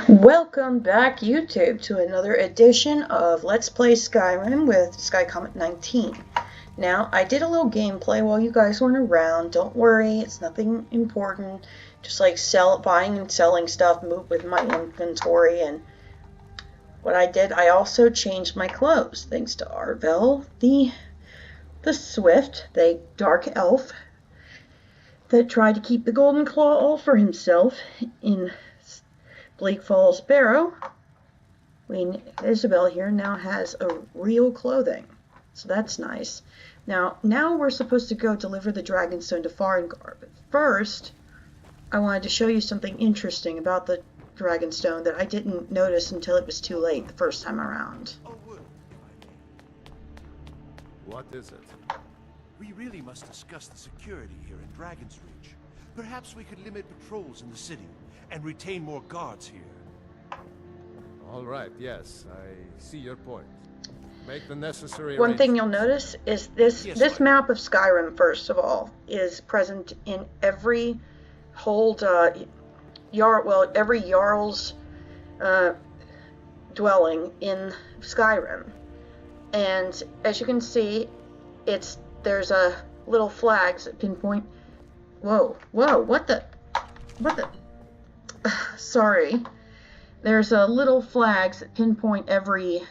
Welcome back, YouTube, to another edition of Let's Play Skyrim with SkyComet19. Now, I did a little gameplay while you guys weren't around. Don't worry, it's nothing important. Just like buying and selling stuff, move with my inventory, and what I did, I also changed my clothes, thanks to Isabelle, the Swift, the dark elf, that tried to keep the golden claw all for himself in Bleak Falls Barrow. Isabelle here now has a real clothing, so that's nice. Now we're supposed to go deliver the dragonstone to Farengar, but first I wanted to show you something interesting about the dragonstone that I didn't notice until it was too late the first time around. What is it? We really must discuss the security here in Dragon's Reach. Perhaps we could limit patrols in the city and retain more guards here. All right, yes, I see your point. Make the necessary One thing you'll notice is this map of Skyrim, first of all, is present in every every Jarl's dwelling in Skyrim. And as you can see, there's a little flags that pinpoint. Whoa, what the? Sorry. There's a little flags that pinpoint every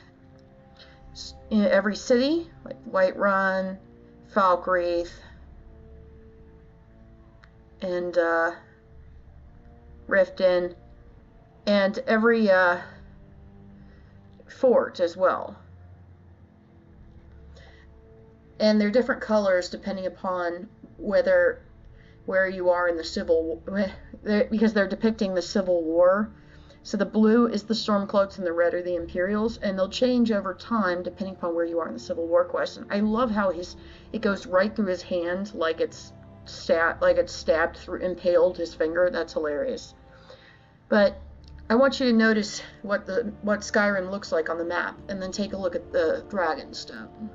city, like Whiterun, Falkreath, and Riften, and every fort as well. And they're different colors depending upon where you are in the Civil War, because they're depicting the Civil War. So the blue is the Stormcloaks and the red are the Imperials, and they'll change over time depending upon where you are in the Civil War question. I love how it goes right through his hand, like it's stabbed through, impaled his finger. That's hilarious. But I want you to notice what Skyrim looks like on the map, and then take a look at the Dragonstone.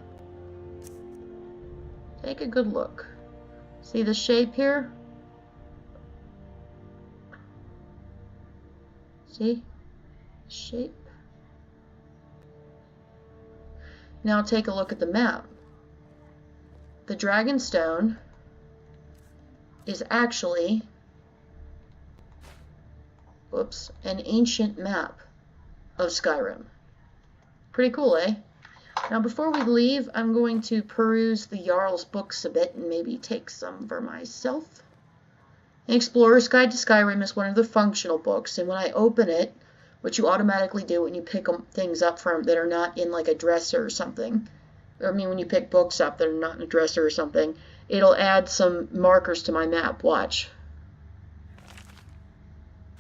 Take a good look. See the shape here? See? Shape. Now take a look at the map. The Dragonstone is actually, an ancient map of Skyrim. Pretty cool, eh? Now before we leave, I'm going to peruse the Jarl's books a bit and maybe take some for myself. An Explorer's Guide to Skyrim is one of the functional books, and when I open it, which you automatically do when you pick things up that are not in like a dresser or something, when you pick books up that are not in a dresser or something, it'll add some markers to my map. Watch.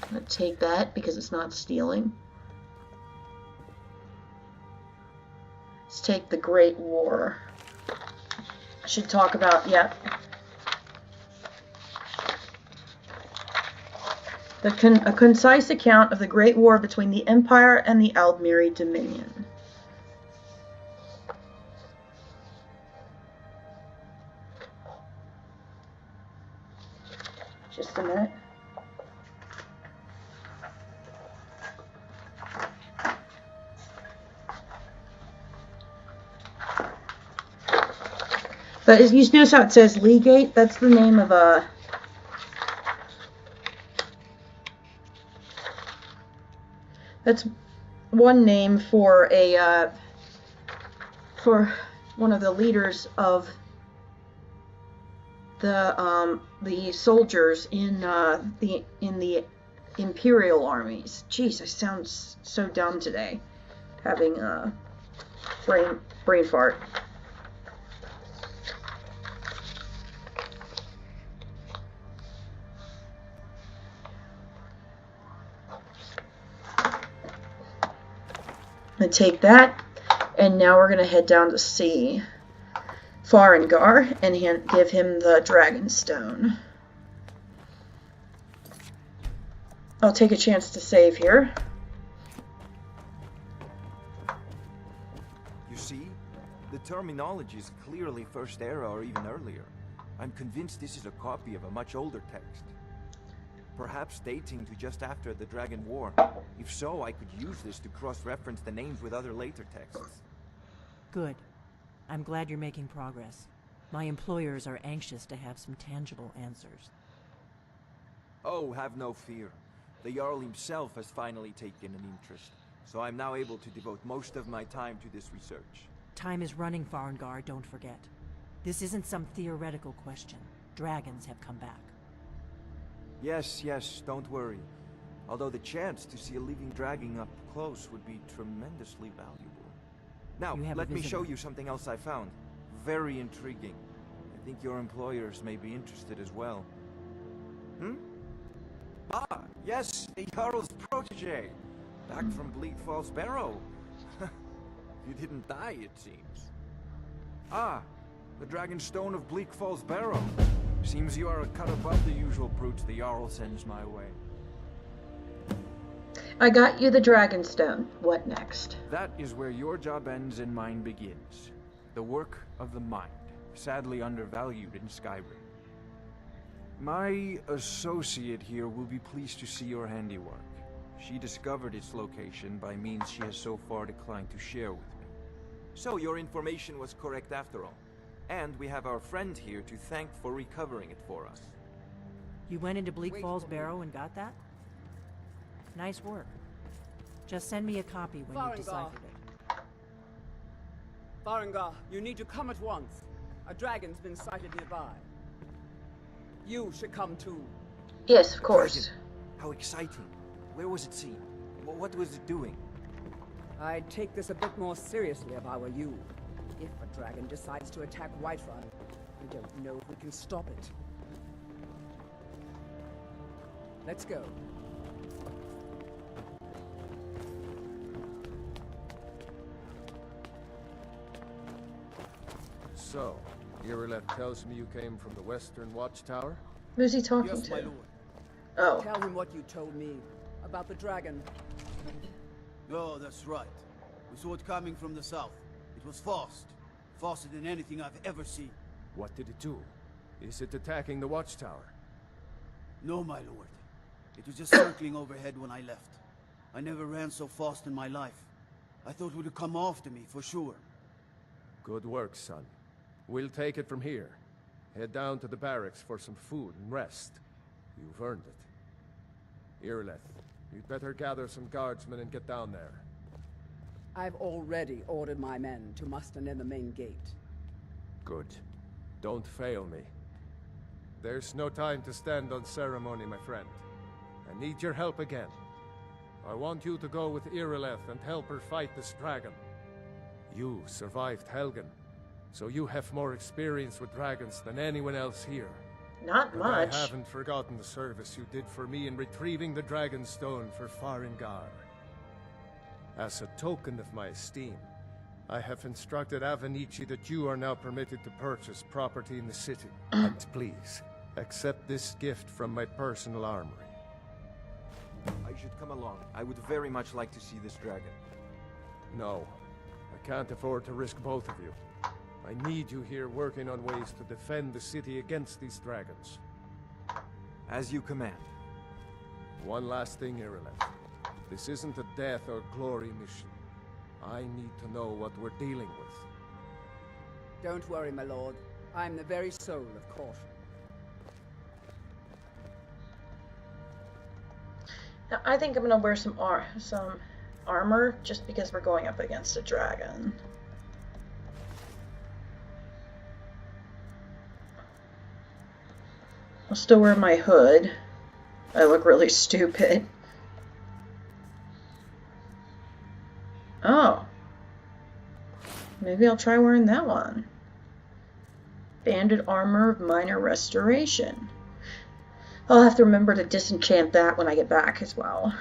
I'm going to take that because it's not stealing. Let's take the Great War. I should talk about, a concise account of the Great War between the Empire and the Aldmeri Dominion. Just a minute. But as you notice how it says Legate, that's the name of a... That's one name for for one of the leaders of the soldiers in the Imperial armies. Jeez, I sound so dumb today, having a brain fart. Take that, and now we're going to head down to see Farengar and give him the Dragonstone. I'll take a chance to save here. You see, the terminology is clearly First Era or even earlier. I'm convinced this is a copy of a much older text. perhaps dating to just after the Dragon War. If so, I could use this to cross-reference the names with other later texts. Good. I'm glad you're making progress. My employers are anxious to have some tangible answers. Oh, have no fear. The Jarl himself has finally taken an interest, so I'm now able to devote most of my time to this research. Time is running, Farengar, don't forget. This isn't some theoretical question. Dragons have come back. Yes, don't worry. Although the chance to see a living dragon up close would be tremendously valuable. Now, let me show you something else I found. Very intriguing. I think your employers may be interested as well. Ah, yes, a Jarl's protege. Back from Bleak Falls Barrow. You didn't die, it seems. Ah, the dragonstone of Bleak Falls Barrow. Seems you are a cut above the usual brutes the Jarl sends my way. I got you the dragonstone. What next? That is where your job ends and mine begins. The work of the mind, sadly undervalued in Skyrim. My associate here will be pleased to see your handiwork. She discovered its location by means she has so far declined to share with me. So your information was correct after all. And we have our friend here to thank for recovering it for us. You went into Bleak Falls Barrow and got that? Nice work. Just send me a copy when you've deciphered it. Farengar, you need to come at once. A dragon's been sighted nearby. You should come too. Yes, of course. Dragon. How exciting. Where was it seen? What was it doing? I'd take this a bit more seriously if I were you. If a dragon decides to attack Whiterun, we don't know if we can stop it. Let's go. So, Irileth tells me you came from the Western Watchtower? Who's he talking Yes, my to? lord. Oh. Tell him what you told me about the dragon. Oh, that's right. We saw it coming from the south. It was fast. Faster than anything I've ever seen. What did it do? Is it attacking the Watchtower? No, my lord. It was just circling overhead when I left. I never ran so fast in my life. I thought it would come after me, for sure. Good work, son. We'll take it from here. Head down to the barracks for some food and rest. You've earned it. Irileth, you'd better gather some guardsmen and get down there. I've already ordered my men to muster near the main gate. Good. Don't fail me. There's no time to stand on ceremony, my friend. I need your help again. I want you to go with Irileth and help her fight this dragon. You survived Helgen, so you have more experience with dragons than anyone else here. Not But much. I haven't forgotten the service you did for me in retrieving the dragonstone for Farengar. As a token of my esteem, I have instructed Avenici that you are now permitted to purchase property in the city. And please, accept this gift from my personal armory. I should come along. I would very much like to see this dragon. No, I can't afford to risk both of you. I need you here working on ways to defend the city against these dragons. As you command. One last thing, Irileth. This isn't a death or glory mission. I need to know what we're dealing with. Don't worry, my lord. I'm the very soul of caution. Now, I think I'm gonna wear some armor just because we're going up against a dragon. I'll still wear my hood. I look really stupid. Oh. Maybe I'll try wearing that one. Banded armor of minor restoration. I'll have to remember to disenchant that when I get back as well.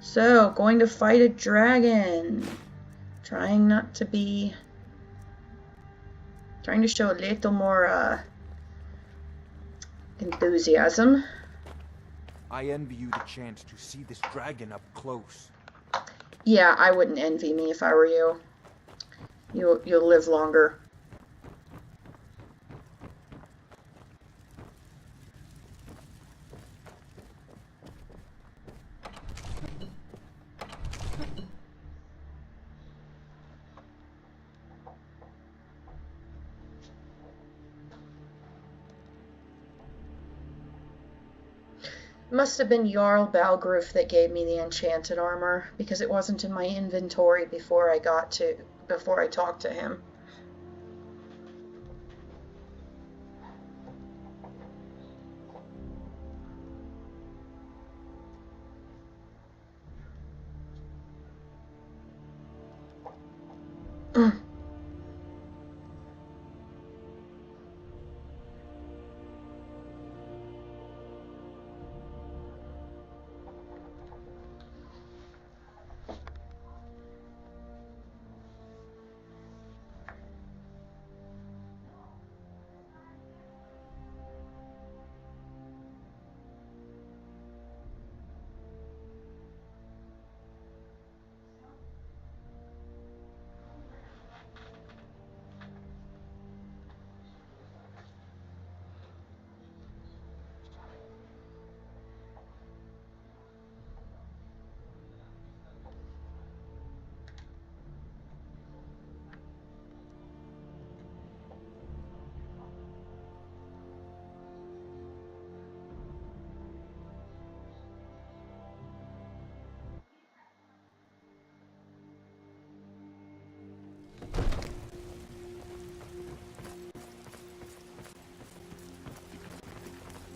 So, going to fight a dragon. Trying to show a little more enthusiasm. I envy you the chance to see this dragon up close. Yeah, I wouldn't envy me if I were you. You'll live longer. Must have been Jarl Balgruf that gave me the enchanted armor, because it wasn't in my inventory before I talked to him.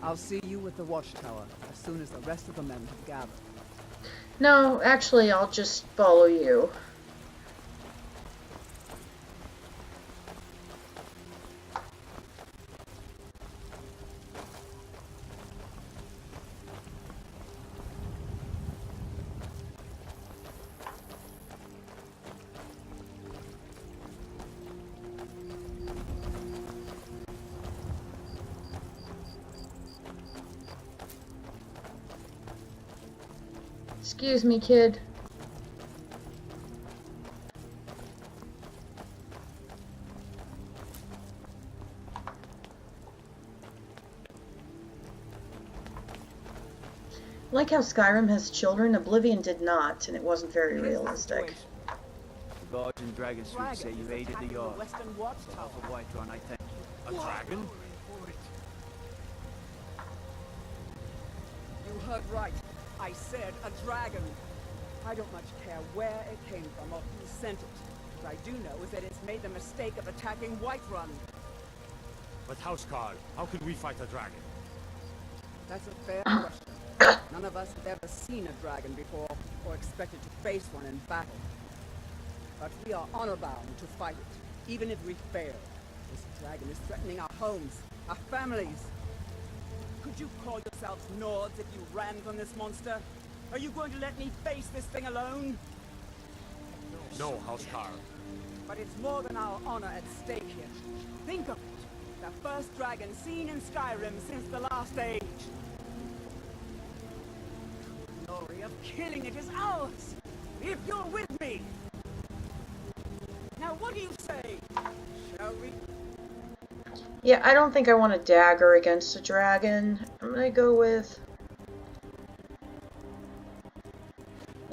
I'll see you at the watchtower as soon as the rest of the men have gathered. No, actually, I'll just follow you. Excuse me, kid. Like how Skyrim has children, Oblivion did not, and it wasn't very realistic. The guards in Dragon Street say you aided the yard. Western On watchtower. behalf of Whiterun, I thank you. A dragon? You heard right. I said a dragon. I don't much care where it came from or who sent it. What I do know is that it's made the mistake of attacking Whiterun. But Housecarl, how can we fight a dragon? That's a fair question. None of us have ever seen a dragon before, or expected to face one in battle. But we are honor-bound to fight it, even if we fail. This dragon is threatening our homes, our families. Could you call yourselves Nords if you ran from this monster? Are you going to let me face this thing alone? No, Housecarl. But it's more than our honor at stake here. Think of it. The first dragon seen in Skyrim since the last age. The glory of killing it is ours, if you're with me. Now what do you say? Shall we? Yeah, I don't think I want a dagger against a dragon. I'm gonna go with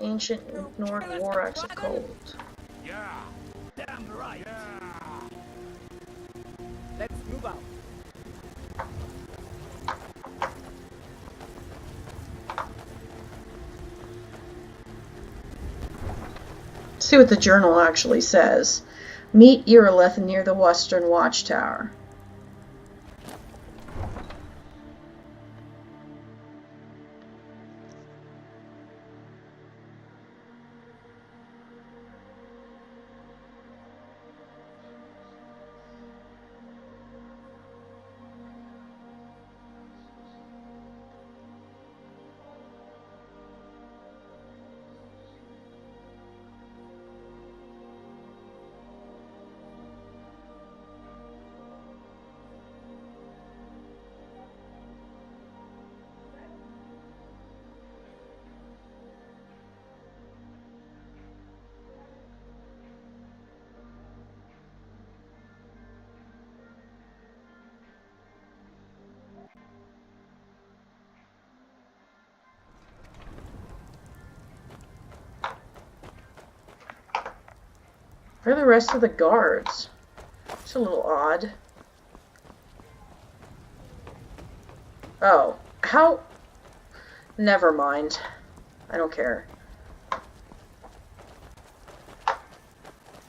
Ancient Ignored War Axe of Cold. Yeah! Damn right. Yeah! Let's move out. See what the journal actually says. Meet Irileth near the Western Watchtower. Where are the rest of the guards? It's a little odd. Oh, how? Never mind. I don't care.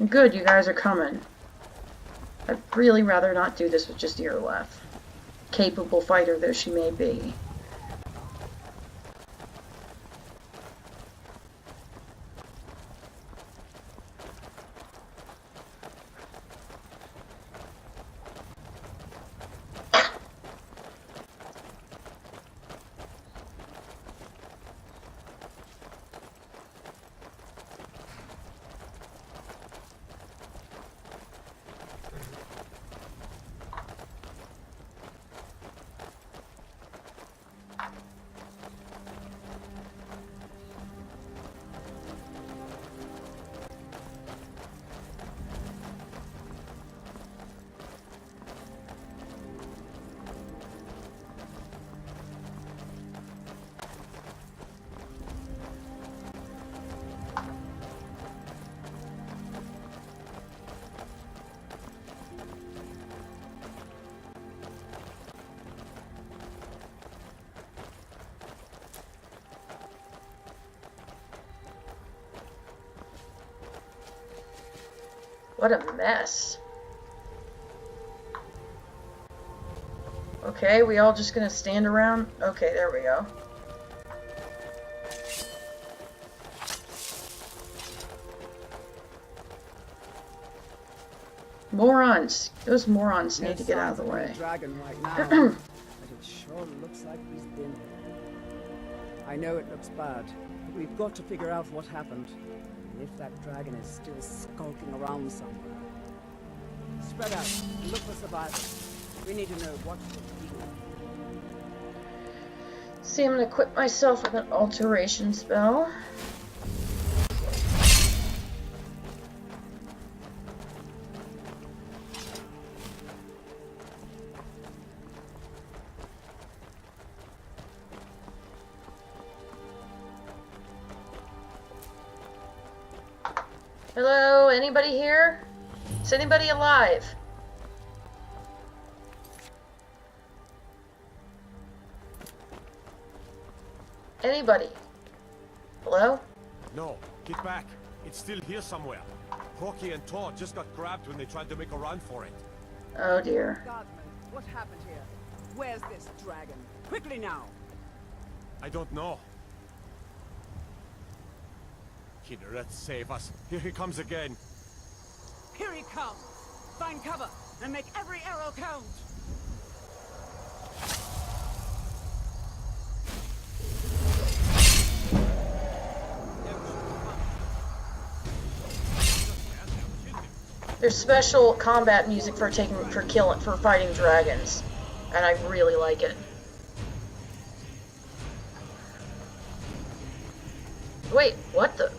Good, you guys are coming. I'd really rather not do this with just Irileth. Capable fighter though she may be. What a mess. Okay, we all just gonna stand around? Okay, there we go. Morons! Those morons need to get out of the way. Dragon right now, but it sure looks like he's been here. I know it looks bad, but we've got to figure out what happened. And if that dragon is still skulking around somewhere. Spread out and look for survivors. We need to know what to do. See, I'm gonna equip myself with an alteration spell. Hello, anybody here? Is anybody alive? Anybody? Hello? No, get back. It's still here somewhere. Rocky and Todd just got grabbed when they tried to make a run for it. Oh dear. Guardsman, what happened here? Where's this dragon? Quickly now! I don't know. Kidder, save us. Here he comes again. Here he comes! Find cover and make every arrow count! There's special combat music for fighting dragons, and I really like it. Wait, what the?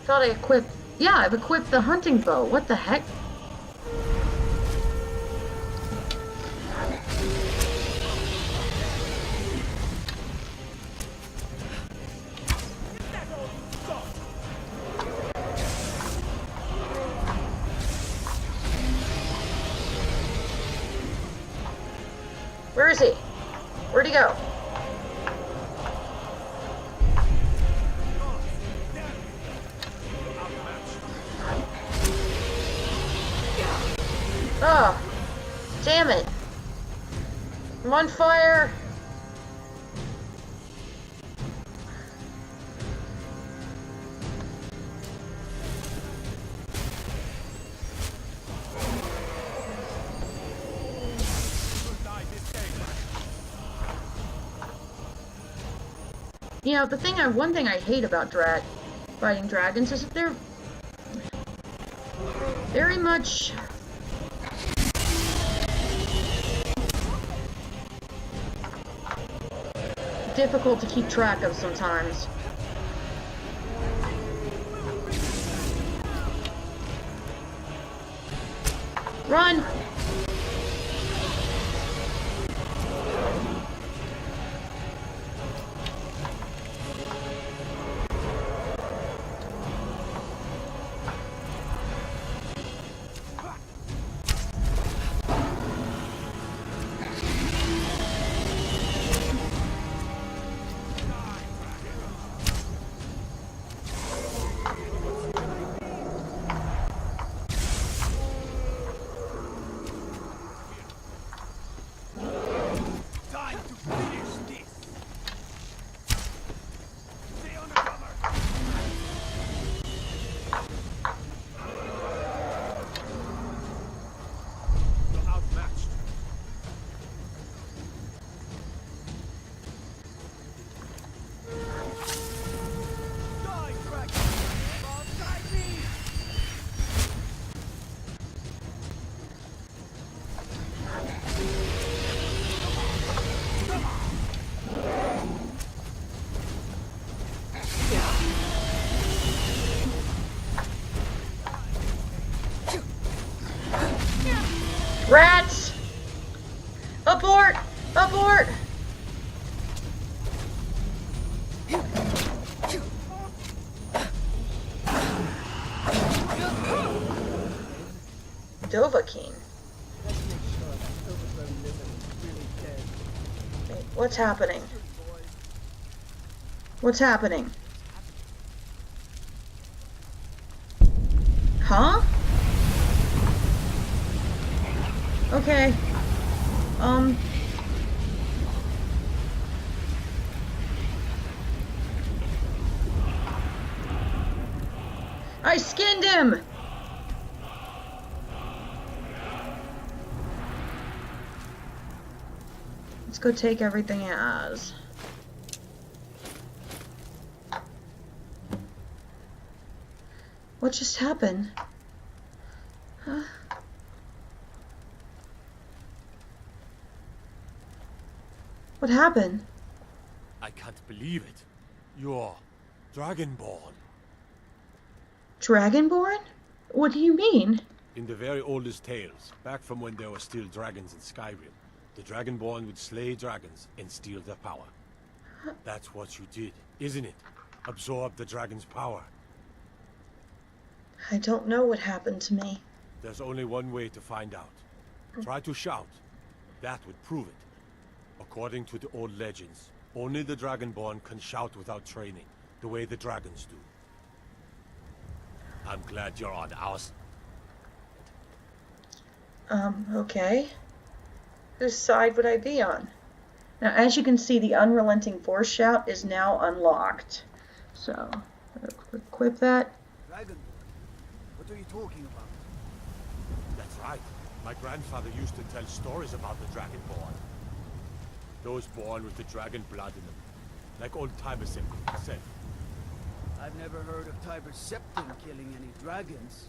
I thought I equipped. Yeah, I've equipped the hunting bow. What the heck? Where is he? Where'd he go? Oh, damn it. I'm on fire. You know, one thing I hate about fighting dragons is that they're very much difficult to keep track of sometimes. Run! Dovahkiin. Let's make sure that overgrown lizard is really dead. Wait, what's happening? What's happening? Huh? Okay. I skinned him! Let's go take everything as. What just happened? Huh? What happened? I can't believe it. You're Dragonborn. Dragonborn? What do you mean? In the very oldest tales, back from when there were still dragons in Skyrim, the Dragonborn would slay dragons and steal their power. That's what you did, isn't it? Absorb the dragon's power. I don't know what happened to me. There's only one way to find out. Try to shout. That would prove it. According to the old legends, only the Dragonborn can shout without training, the way the dragons do. I'm glad you're on our side. Okay. Whose side would I be on? Now, as you can see, the unrelenting force shout is now unlocked. So, equip that. Dragonborn? What are you talking about? That's right. My grandfather used to tell stories about the Dragonborn. Those born with the dragon blood in them. Like old Tiber Septim said. I've never heard of Tiber Septim killing any dragons.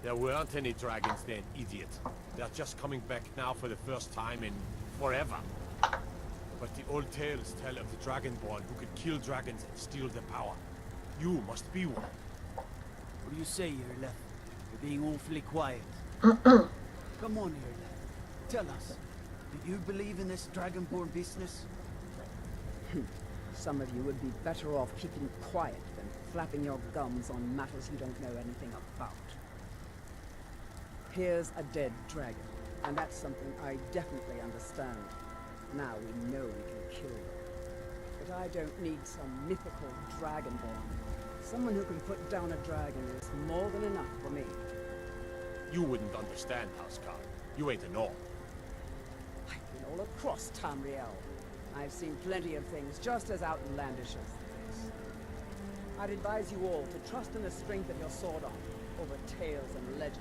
There weren't any dragons then, idiot. They're just coming back now for the first time in forever. But the old tales tell of the Dragonborn who could kill dragons and steal their power. You must be one. What do you say, Irleth? You're being awfully quiet. Uh-uh. Come on, Irleth. Tell us. Do you believe in this Dragonborn business? Some of you would be better off keeping quiet than flapping your gums on matters you don't know anything about. Here's a dead dragon, and that's something I definitely understand. Now we know we can kill them. But I don't need some mythical Dragonborn. Someone who can put down a dragon is more than enough for me. You wouldn't understand, Housecarl. You ain't a North. I've been all across Tamriel. I've seen plenty of things just as outlandish as this. I'd advise you all to trust in the strength of your sword arm over tales and legends.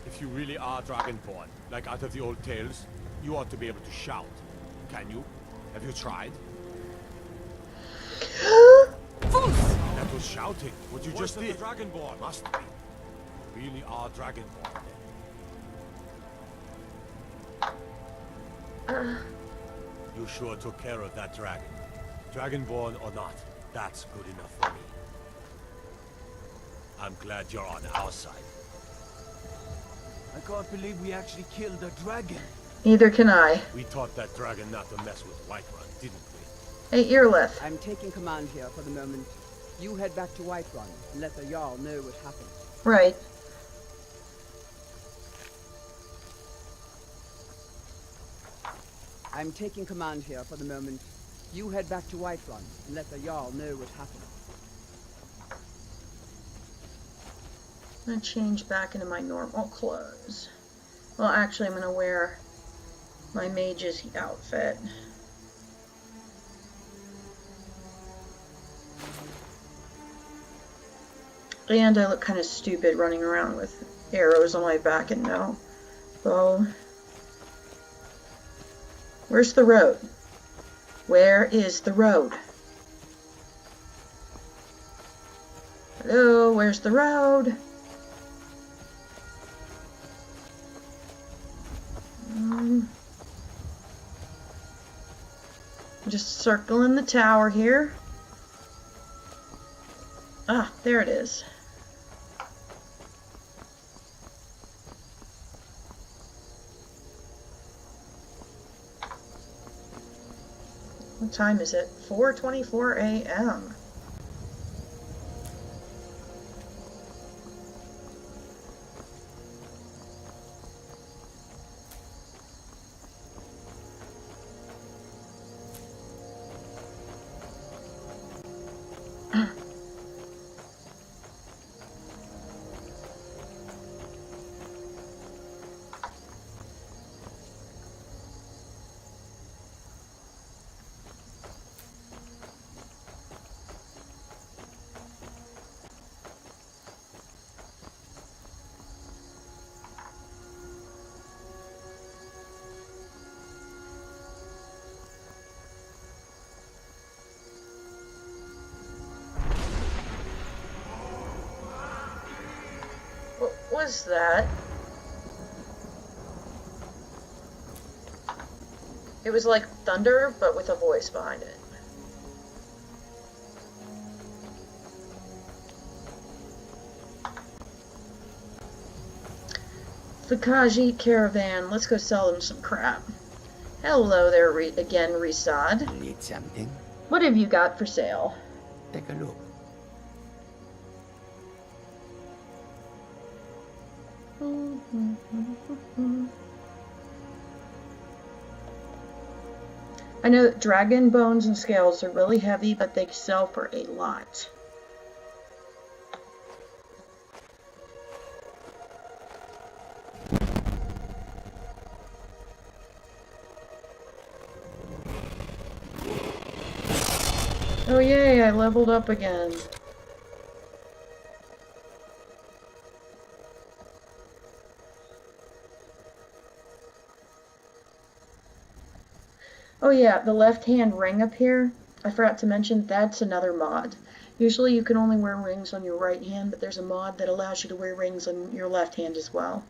If you really are Dragonborn, like out of the old tales, you ought to be able to shout. Can you? Have you tried? That was shouting. What you just did. Dragonborn must be. You really are Dragonborn then. You sure took care of that dragon. Dragonborn or not, that's good enough for me. I'm glad you're on our side. I can't believe we actually killed a dragon. Neither can I. We taught that dragon not to mess with Whiterun, didn't we? Hey, Earleth. I'm taking command here for the moment. You head back to Whiterun and let the Jarl know what happened. Right. I'm taking command here for the moment. You head back to Whiterun and let the Jarl know what happened. I'm gonna change back into my normal clothes. Well, actually, I'm gonna wear my mage's outfit. And I look kind of stupid running around with arrows on my back and no bow. Where's the road? Where is the road? Hello, where's the road? I'm just circling the tower here. Ah, there it is. What time is it? 4:24 a.m. was that? It was like thunder, but with a voice behind it. The Khajiit caravan. Let's go sell them some crap. Hello there again, Risad. Need something? What have you got for sale? Take a look. I know that dragon bones and scales are really heavy, but they sell for a lot. Oh yay, I leveled up again. Oh yeah, the left-hand ring up here, I forgot to mention, that's another mod. Usually you can only wear rings on your right hand, but there's a mod that allows you to wear rings on your left hand as well.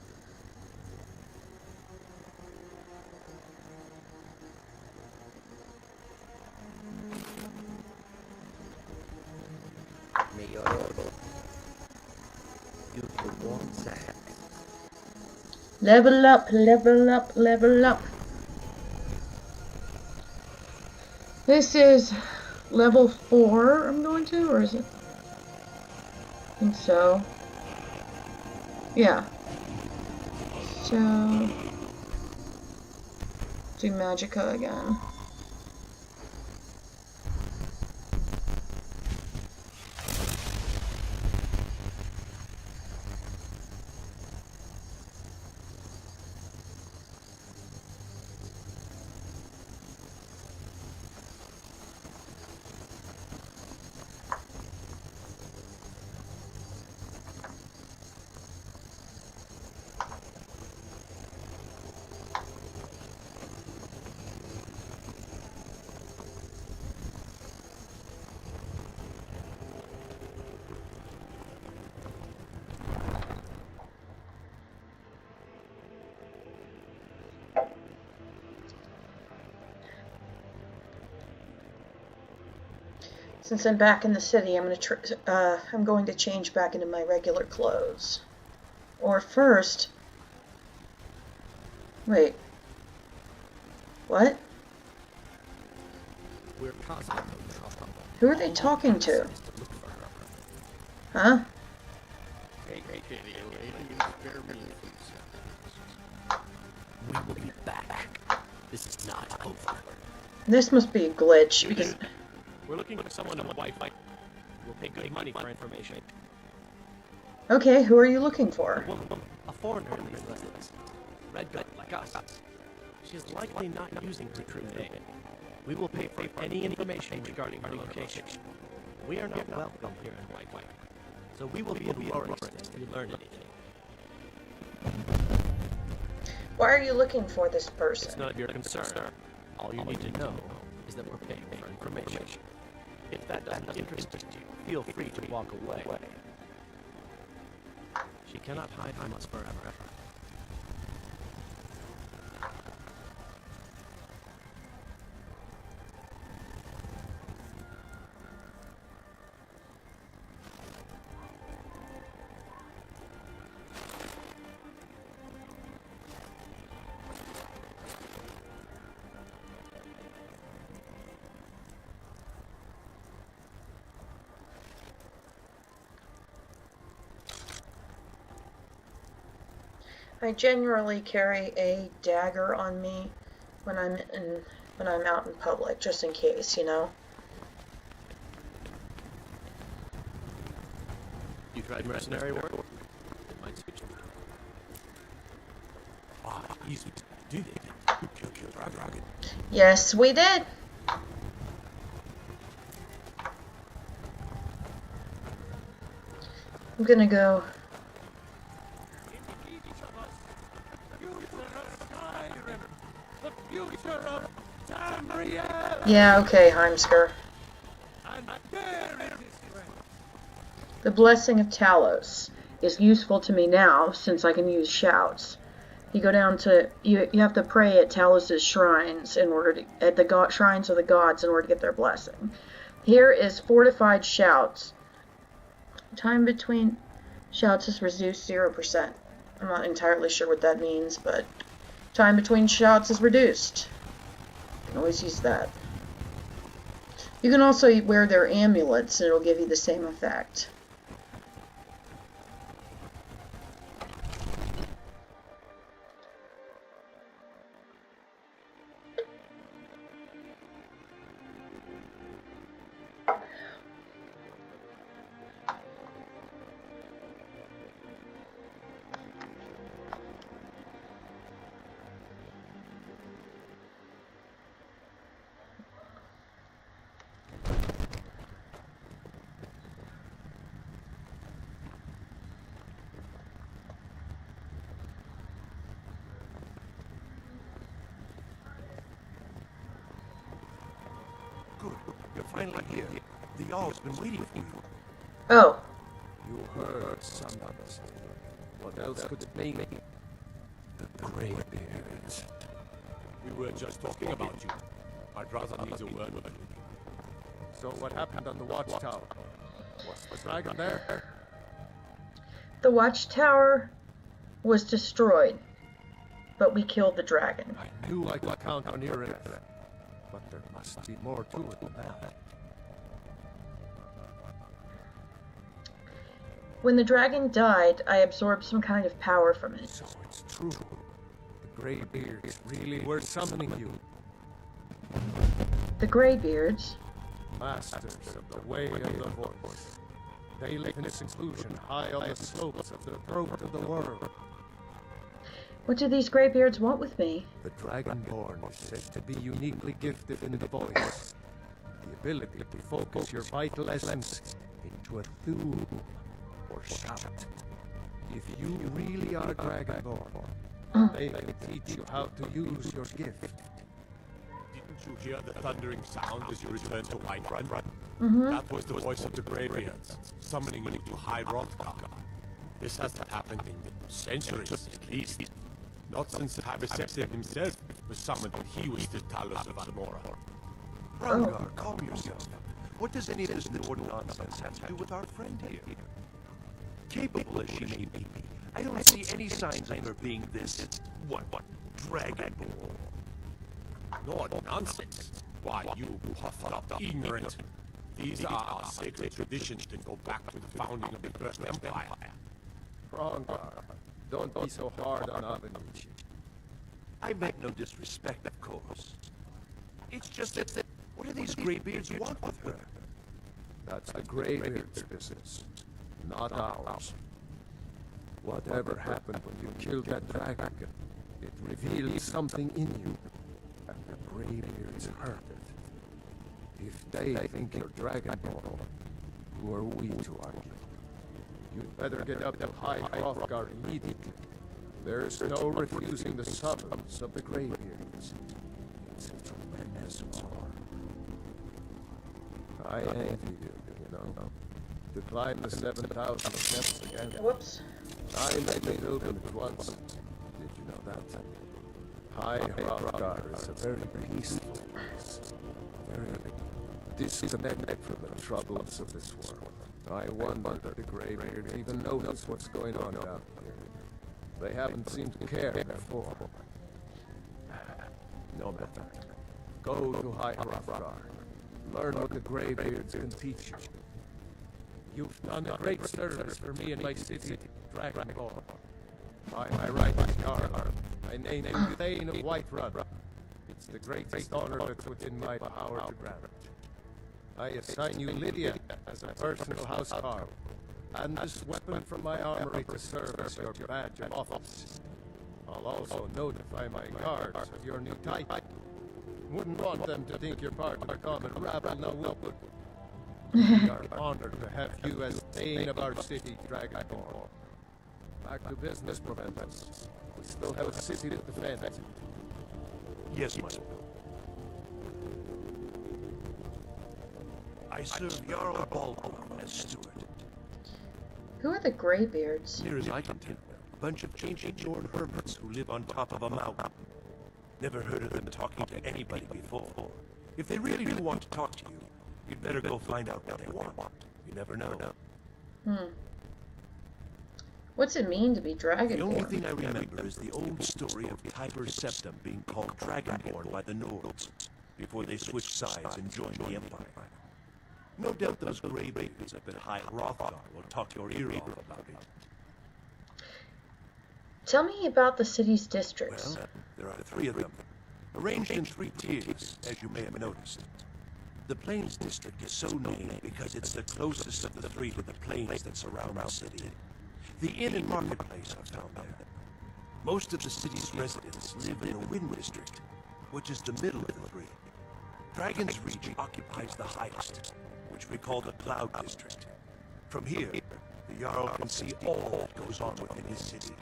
Level up, level up, level up. This is level 4 I'm going to, or is it? I think so. Yeah. So, do Magicka again. Since I'm back in the city, I'm going to change back into my regular clothes. Or first, wait, what? Who are they talking to? Huh? We will be back. This is not over. This must be a glitch because. We're looking for someone on Wi-Fi. We'll pay good money for information. Okay, who are you looking for? A foreigner in these lists. Red gut like us. She's likely not using her true name. We will pay for any information regarding her location. We are not welcome here in Wi-Fi, so we will be glorious if you learn anything. Why are you looking for this person? It's none of your concern. All you need to know is that we're paying for information. If that doesn't interest you, feel free to walk away. She cannot hide from us forever. I generally carry a dagger on me when I'm out in public, just in case, you know. You tried mercenary work? It might suit you. Ah, easy to do that. You killed your dragon. Yes, we did. I'm gonna go. Yeah, okay, Heimsker. The Blessing of Talos. is useful to me now since I can use shouts. You go down to you have to pray at Talus's shrines in order to at the shrines of the gods in order to get their blessing. Here is fortified shouts. Time between shouts is reduced 0%. I'm not entirely sure what that means, but time between shouts is reduced. You can always use that. You can also wear their amulets and it'll give you the same effect. Good. You're finally here. The Jarl's been waiting for you. Oh. You heard something. What else could it mean? The Greybeards. We were just talking about you. I'd rather need a word with you. So what happened on the watchtower? Was the dragon there? The watchtower was destroyed, but we killed the dragon. I knew I could count on your info, but there must be more to it than that. When the dragon died, I absorbed some kind of power from it. So it's true. The Greybeards really were summoning you. The Greybeards? Masters of the way of the voice. They live in seclusion high on the slopes of the throat of the world. What do these Greybeards want with me? The Dragonborn is said to be uniquely gifted in the voice. The ability to focus your vital essence into a thum or shout. If you really are Dragonborn, they can teach you how to use your gift. Didn't you hear the thundering sound as you returned to Whiterun? Mm-hmm. That was the voice of the Greybeards, summoning you to High Hrothgar. This hasn't happened in centuries, at least. Not since Farengar himself was summoned when he was the Talos of Almora. Farengar, calm yourself. What does any of this Nord nonsense have to do with our friend here? Capable as she may be, I don't see any signs of her being this, Dragonborn. Nord nonsense? Why, you puffed up ignorant. These are our sacred traditions that go back to the founding of the First Empire. Farengar, don't be so hard on Avenucci. I make no disrespect, of course. It's just that, what do these Greybeards want with her? That's the Greybeards' business, not ours. Whatever happened when you killed that dragon, it revealed something in you, and the Greybeards heard it. If they think you're Dragonborn, who are we to argue? You'd better get up to High Hrothgar immediately. There's no refusing the summons of the Greybeards. It's a tremendous war. I envy you know. To climb the 7,000 steps again. Whoops. I made the pilgrimage once. Did you know that? High Hrothgar is a very peaceful place. Very disconnected from the troubles of this world. I wonder if the Greybeards even notice what's going on down here. They haven't seemed to care before. No matter. Go to High Hrothgar. Learn what the Greybeards can teach you. You've done a great service for me in my city, Dragonborn. By my right, Jarl, I name you Thane of Whiterun. It's the greatest honor that's within my power to grant. I assign you Lydia as a personal housecarl, and this weapon from my armory to serve as your badge of office. I'll also notify my guards of your new type. Wouldn't want them to think you're part of a common rabble, now would. We are honored to have you as Thane of our city, Dragonborn. Back to business, Proventus. We still have a city to defend. Yes, my lord. I serve Jarl Baldur as steward. Who are the Greybeards? Near as I can tell, a bunch of ancient Norn hermits who live on top of a mountain. Never heard of them talking to anybody before. If they really do want to talk to you, you'd better go find out what they want. You never know. What's it mean to be Dragonborn? The only thing I remember is the old story of Tiber's Septum being called Dragonborn by the Nords before they switched sides and joined the Empire. No doubt those Greybeards up at High Hrothgar will talk your ear off about it. Tell me about the city's districts. Well, there are 3 of them, arranged in 3 tiers, as you may have noticed. The Plains District is so named because it's the closest of the 3 to the plains that surround the city. The inn and marketplace are found there. Most of the city's residents live in the Wind District, which is the middle of the 3. Dragon's Reach occupies the highest, which we call the Cloud District. From here, the Jarl can see all that goes on within his city.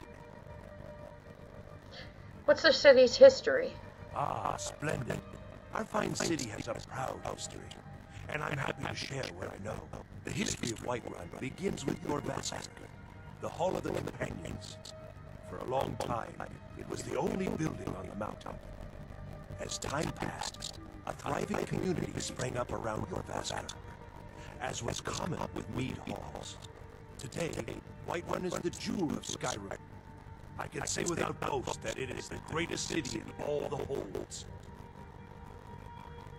What's the city's history? Ah, splendid. Our fine city has a proud history, and I'm happy to share what I know. The history of Whiterun begins with your Vassar, the Hall of the Companions. For a long time, it was the only building on the mountain. As time passed, a thriving community sprang up around your Vassar, as was common with mead halls. Today, Whiterun is the jewel of Skyrim. I can say without boast that it is the greatest city in all the holds.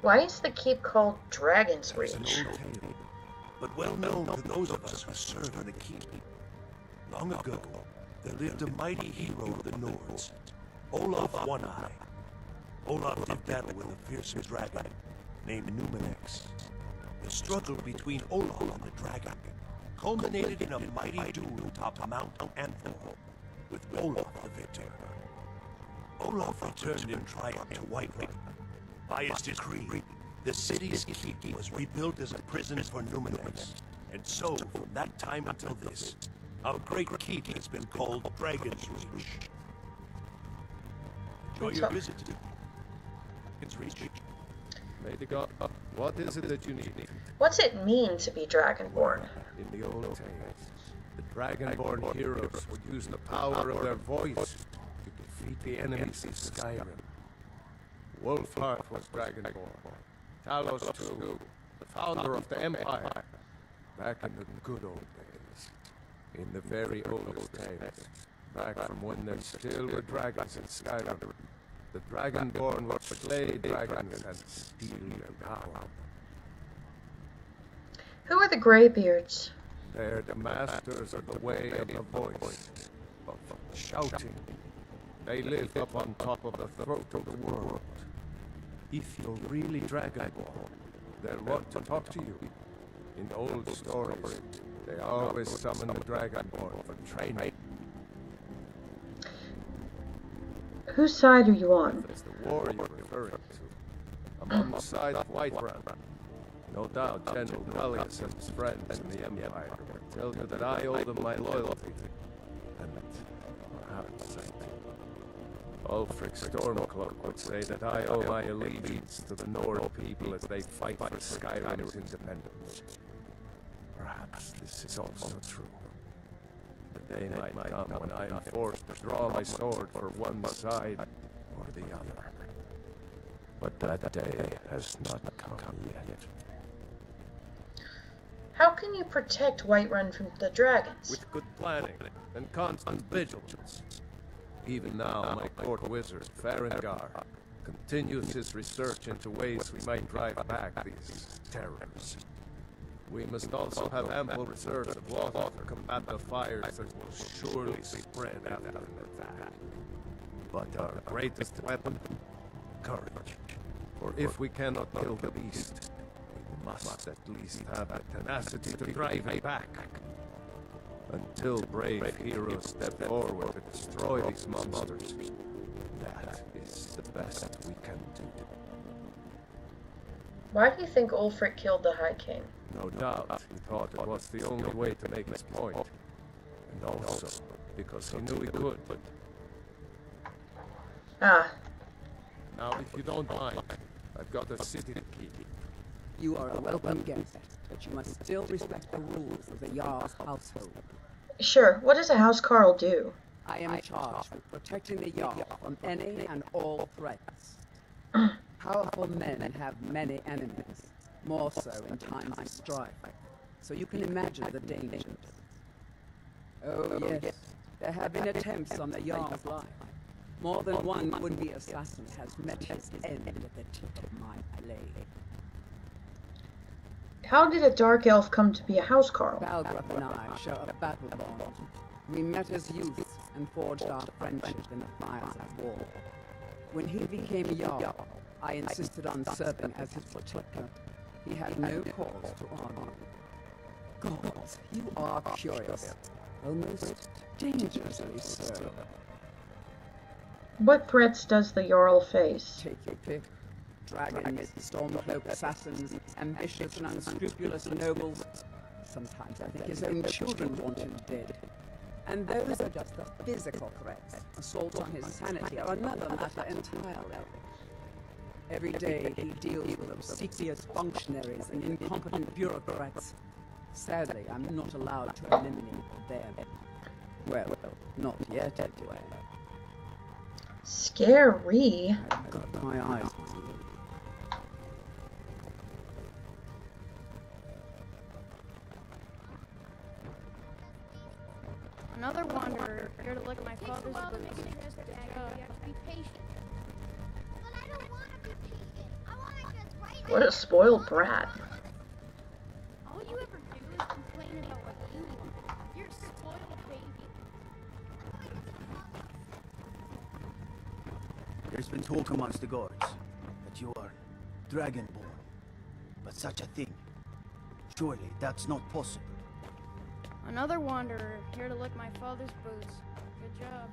Why is the keep called Dragon's It's an Reach? old tale, but well known to those of us who serve in the keep. Long ago, there lived a mighty hero of the Nords, Olaf One-Eye. Olaf did battle with a fearsome dragon named Numenex. The struggle between Olaf and the dragon culminated in a mighty duel atop Mount Anthor, with Olaf the victor. Olaf returned in triumph to Whiterun. By his decree, the city's keep was rebuilt as a prison for Numenex, and so, from that time until this, our great keep has been called Dragon's Reach. Enjoy your visit to Dragon's Reach. May the god... What is it that you need? What's it mean to be Dragonborn? In the old tales, the Dragonborn heroes would use the power of their voice to defeat the enemies of Skyrim. Wolfheart was Dragonborn. Talos too, the founder of the Empire. Back in the good old days. In the very oldest tales. Back from when there still were dragons in Skyrim. The Dragonborn would slay dragons and steal their power. Who are the Greybeards? They're the masters of the way of the voice, of shouting. They live up on top of the throat of the world. If you're really Dragonborn, they'll want to talk to you. In old stories, they always summon the Dragonborn for training. Whose side are you on? It's the war you're referring to. I'm on the side of Whiterun. No doubt General Tullius and his friends in the Empire will tell you that I owe them my loyalty. And perhaps Ulfric Stormcloak would say that I owe my allegiance to the Nord people as they fight for Skyrim's independence. Perhaps this is also true. The day might come when I am forced to draw my sword for one side or the other. But that day has not come yet. How can you protect Whiterun from the dragons? With good planning and constant vigilance. Even now, my court wizard, Farengar, continues his research into ways we might drive back these terrors. We must also have ample reserves of water to combat the fires that will surely spread after an attack. But our greatest weapon? Courage. For if we cannot kill the beast, we must at least have the tenacity to drive it back. Until brave heroes step forward to destroy these monsters, that is the best we can do. Why do you think Ulfric killed the High King? No doubt he thought it was the only way to make his point. And also because he knew he could. Ah. Now, if you don't mind, I've got a city to keep. You are a welcome guest, but you must still respect the rules of the Jarl's household. Sure, what does a housecarl do? I am charged with protecting the Jarl from any and all threats. Powerful men have many enemies, more so in times of strife. So you can imagine the dangers. Oh yes, there have been attempts on the Jarl's life. More than one would-be assassin has met his end with the tip of my blade. How did a dark elf come to be a housecarl? Balgruth and I share a battle bond. We met as youths and forged our friendship in the fires of war. When he became Jarl, I insisted on serving as his protector. He had no cause to argue. Gods, you are curious. Almost dangerously so. What threats does the Jarl face? Take your pick. Dragons, stormcloak assassins, ambitious and unscrupulous nobles. Sometimes I think his own children want him dead. And those are just the physical threats. Assault on his sanity are another matter entirely. Every day he deals with obsequious functionaries and incompetent bureaucrats. Sadly, I'm not allowed to eliminate them. Well, not yet anyway. Scary. I've got my eyes on you. Another wanderer here to look at my father's boots. Be patient. But I don't want to be patient. I want to just write. What a spoiled brat. All you ever do is complain about what you want. You're a spoiled baby. There's been talk amongst the guards that you are Dragonborn. But such a thing, surely that's not possible. Another wanderer here to lick my father's boots. Good job.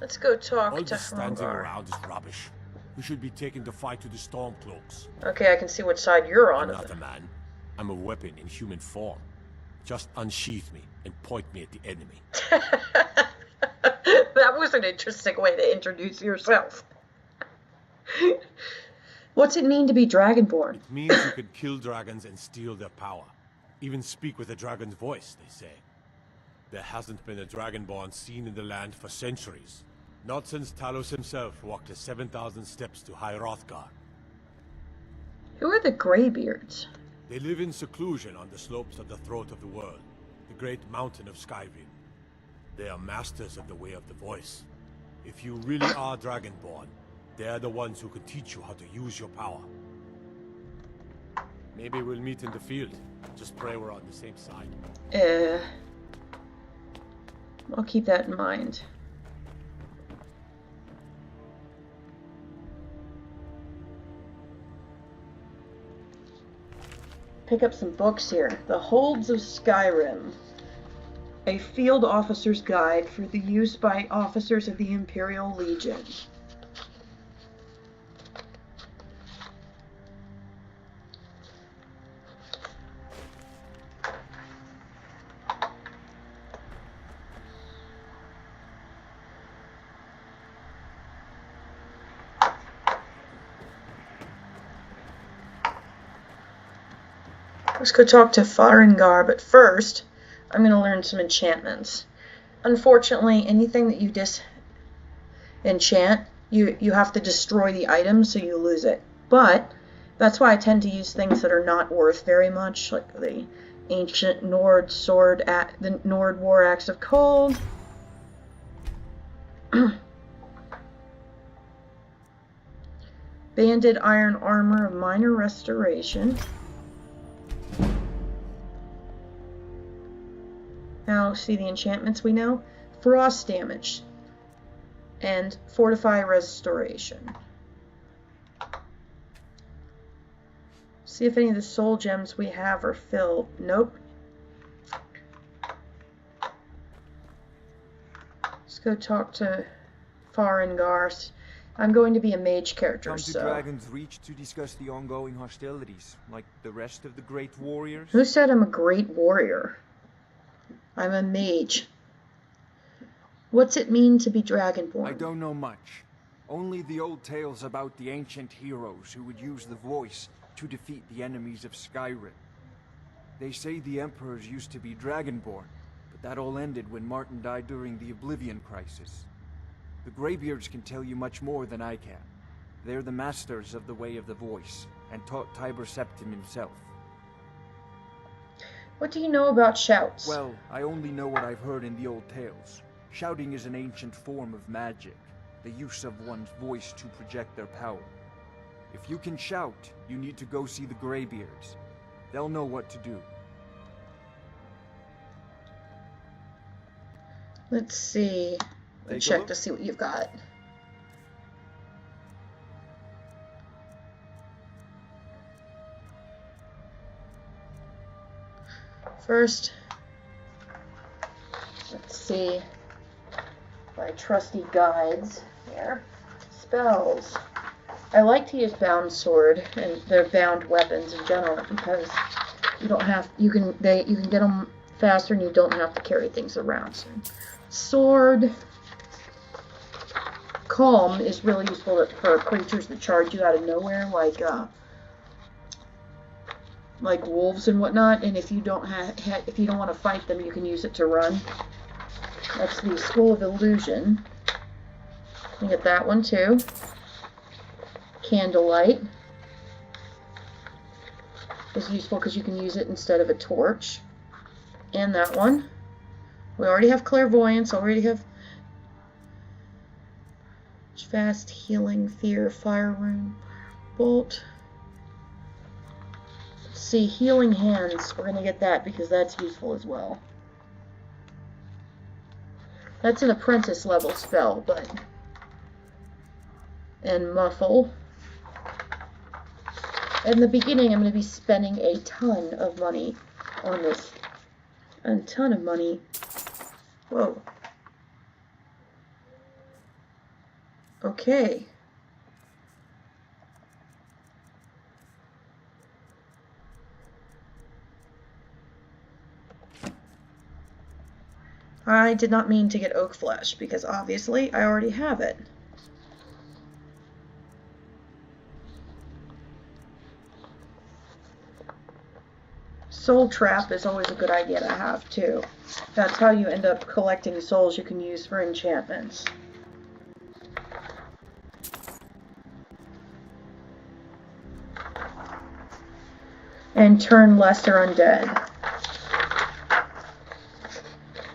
Let's go talk All to this standing Farengar. around is rubbish. We should be taking the fight to the Stormcloaks. Okay, I can see what side you're on. I'm not a man. I'm a weapon in human form. Just unsheath me and point me at the enemy. That was an interesting way to introduce yourself. What's it mean to be Dragonborn? It means you can kill dragons and steal their power. Even speak with a dragon's voice, they say. There hasn't been a Dragonborn seen in the land for centuries. Not since Talos himself walked the 7,000 steps to High Hrothgar. Who are the Greybeards? They live in seclusion on the slopes of the Throat of the World, the great mountain of Skyrim. They are masters of the Way of the Voice. If you really are Dragonborn, they are the ones who can teach you how to use your power. Maybe we'll meet in the field. Just pray we're on the same side. I'll keep that in mind. Pick up some books here. The Holds of Skyrim. A field officer's guide for the use by officers of the Imperial Legion. Let's go talk to Farengar, but first, I'm going to learn some enchantments. Unfortunately, anything that you disenchant, you have to destroy the item, so you lose it. But that's why I tend to use things that are not worth very much, like the ancient Nord sword, the Nord war axe of cold. Banded iron armor of minor restoration. Now, see the enchantments we know? Frost damage and fortify restoration. See if any of the soul gems we have are filled. Nope. Let's go talk to Farengar. I'm going to be a mage character, Come to so... Dragon's Reach to discuss the ongoing hostilities, like the rest of the great warriors. Who said I'm a great warrior? I'm a mage. What's it mean to be Dragonborn? I don't know much. Only the old tales about the ancient heroes who would use the voice to defeat the enemies of Skyrim. They say the emperors used to be Dragonborn, but that all ended when Martin died during the Oblivion Crisis. The Greybeards can tell you much more than I can. They're the masters of the Way of the Voice, and taught Tiber Septim himself. What do you know about shouts? Well, I only know what I've heard in the old tales. Shouting is an ancient form of magic, the use of one's voice to project their power. If you can shout, you need to go see the Greybeards. They'll know what to do. Let's see. Let's check to see what you've got. First, let's see my trusty guides here. Spells. I like to use bound sword and their bound weapons in general because you don't have you can get them faster and you don't have to carry things around. So, sword. Calm is really useful for creatures that charge you out of nowhere, like wolves and whatnot. And if you don't want to fight them, you can use it to run. That's the School of Illusion. You get that one too. Candlelight is useful because you can use it instead of a torch. And that one. We already have Clairvoyance. Already have Fast Healing, Fear, Fire Rune, Bolt. Let's see, Healing Hands. We're going to get that because that's useful as well. That's an apprentice level spell, but... And Muffle. In the beginning, I'm going to be spending a ton of money on this. A ton of money. Whoa. Okay. I did not mean to get oak flesh because obviously I already have it. Soul Trap is always a good idea to have too. That's how you end up collecting souls you can use for enchantments. And turn lesser undead.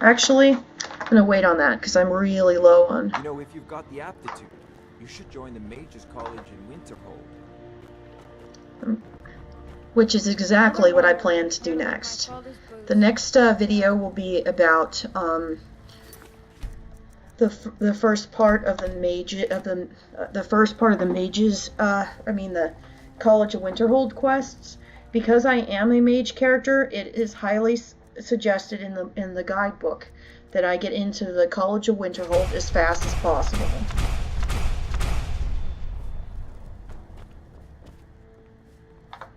Actually, I'm going to wait on that because I'm really low on... You know, if you've got the aptitude, you should join the Mages College in Winterhold. Which is exactly what I plan to do next. The next video will be about the first part of the the College of Winterhold quests. Because I am a mage character, it is highly suggested in the guidebook that I get into the College of Winterhold as fast as possible.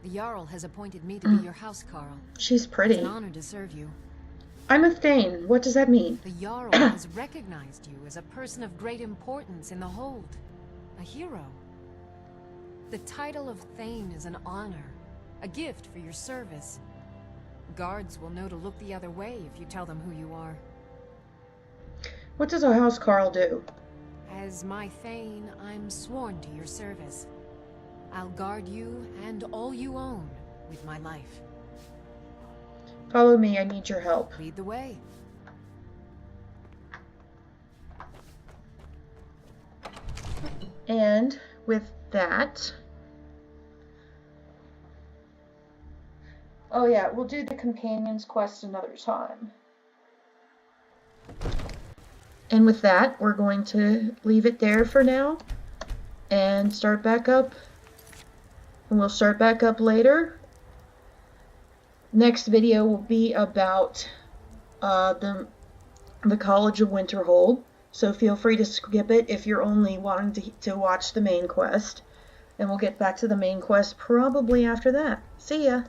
The Jarl has appointed me to be your house, Carl. She's pretty. It's an honor to serve you. I'm a Thane. What does that mean? The Jarl has recognized you as a person of great importance in the Hold. A hero. The title of Thane is an honor. A gift for your service. Guards will know to look the other way if you tell them who you are. What does a house Carl do? As my Thane, I'm sworn to your service. I'll guard you and all you own with my life. Follow me, I need your help. Lead the way. And with that... Oh yeah, we'll do the Companions quest another time. And with that, we're going to leave it there for now. And start back up. And we'll start back up later. Next video will be about the College of Winterhold. So feel free to skip it if you're only wanting to watch the main quest. And we'll get back to the main quest probably after that. See ya!